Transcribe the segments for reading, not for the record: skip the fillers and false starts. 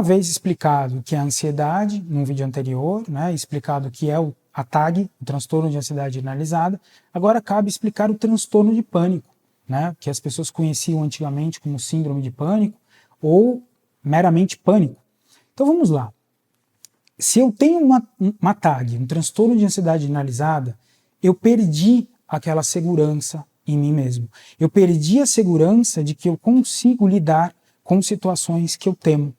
uma vez explicado o que é a ansiedade, num vídeo anterior, né, explicado o que é a TAG, o transtorno de ansiedade generalizada, agora cabe explicar o transtorno de pânico, né, que as pessoas conheciam antigamente como síndrome de pânico ou meramente pânico. Então vamos lá. Se eu tenho uma TAG, um transtorno de ansiedade generalizada, eu perdi aquela segurança em mim mesmo. Eu perdi a segurança de que eu consigo lidar com situações que eu temo,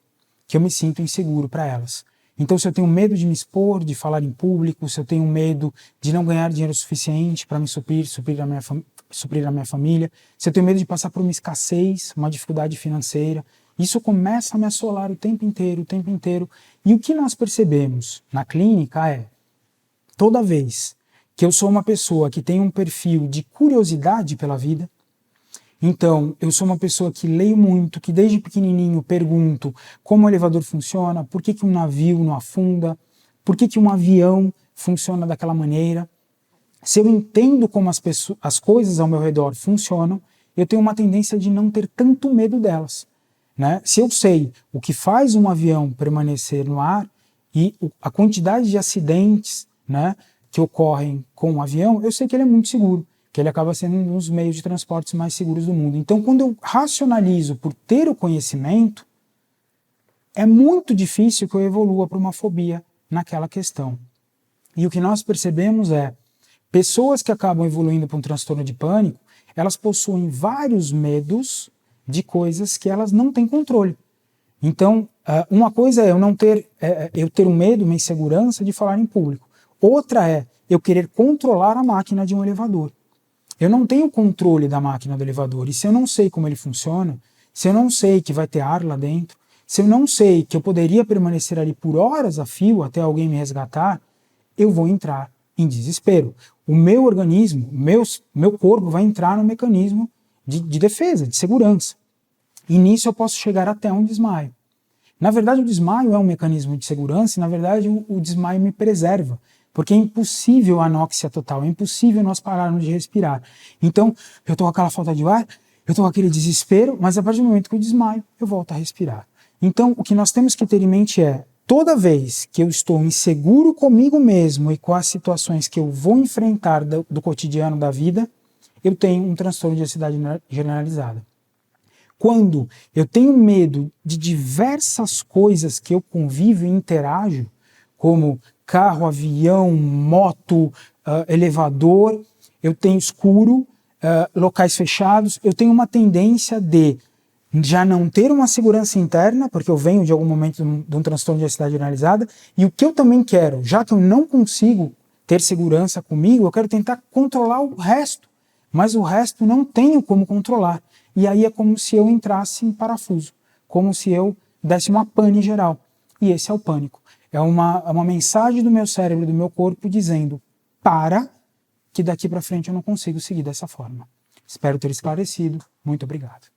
que eu me sinto inseguro para elas. Então, se eu tenho medo de me expor, de falar em público, se eu tenho medo de não ganhar dinheiro suficiente para me suprir a minha família, se eu tenho medo de passar por uma escassez, uma dificuldade financeira, isso começa a me assolar o tempo inteiro, o tempo inteiro. E o que nós percebemos na clínica é, toda vez que eu sou uma pessoa que tem um perfil de curiosidade pela vida, então eu sou uma pessoa que leio muito, que desde pequenininho pergunto como o elevador funciona, por que um navio não afunda, por que um avião funciona daquela maneira. Se eu entendo como as coisas ao meu redor funcionam, eu tenho uma tendência de não ter tanto medo delas. Né? Se eu sei o que faz um avião permanecer no ar e a quantidade de acidentes, né, que ocorrem com o avião, eu sei que ele é muito seguro, que ele acaba sendo um dos meios de transportes mais seguros do mundo. Então, quando eu racionalizo por ter o conhecimento, é muito difícil que eu evolua para uma fobia naquela questão. E o que nós percebemos é, pessoas que acabam evoluindo para um transtorno de pânico, elas possuem vários medos de coisas que elas não têm controle. Então, uma coisa é eu ter um medo, uma insegurança de falar em público. Outra é eu querer controlar a máquina de um elevador. Eu não tenho controle da máquina do elevador, e se eu não sei como ele funciona, se eu não sei que vai ter ar lá dentro, se eu não sei que eu poderia permanecer ali por horas a fio até alguém me resgatar, eu vou entrar em desespero. O meu organismo, meu corpo vai entrar no mecanismo de defesa, de segurança. E nisso eu posso chegar até um desmaio. Na verdade, o desmaio é um mecanismo de segurança e, na verdade, o desmaio me preserva. Porque é impossível a anóxia total, é impossível nós pararmos de respirar. Então, eu estou com aquela falta de ar, eu estou com aquele desespero, mas a partir do momento que eu desmaio, eu volto a respirar. Então, o que nós temos que ter em mente é, toda vez que eu estou inseguro comigo mesmo e com as situações que eu vou enfrentar do cotidiano da vida, eu tenho um transtorno de ansiedade generalizada. Quando eu tenho medo de diversas coisas que eu convivo e interajo, como carro, avião, moto, elevador, eu tenho escuro, locais fechados, eu tenho uma tendência de já não ter uma segurança interna, porque eu venho de algum momento de um transtorno de ansiedade generalizada, e o que eu também quero, já que eu não consigo ter segurança comigo, eu quero tentar controlar o resto, mas o resto não tenho como controlar. E aí é como se eu entrasse em parafuso, como se eu desse uma pane geral. E esse é o pânico. É uma mensagem do meu cérebro, do meu corpo, dizendo, para, que daqui para frente eu não consigo seguir dessa forma. Espero ter esclarecido. Muito obrigado.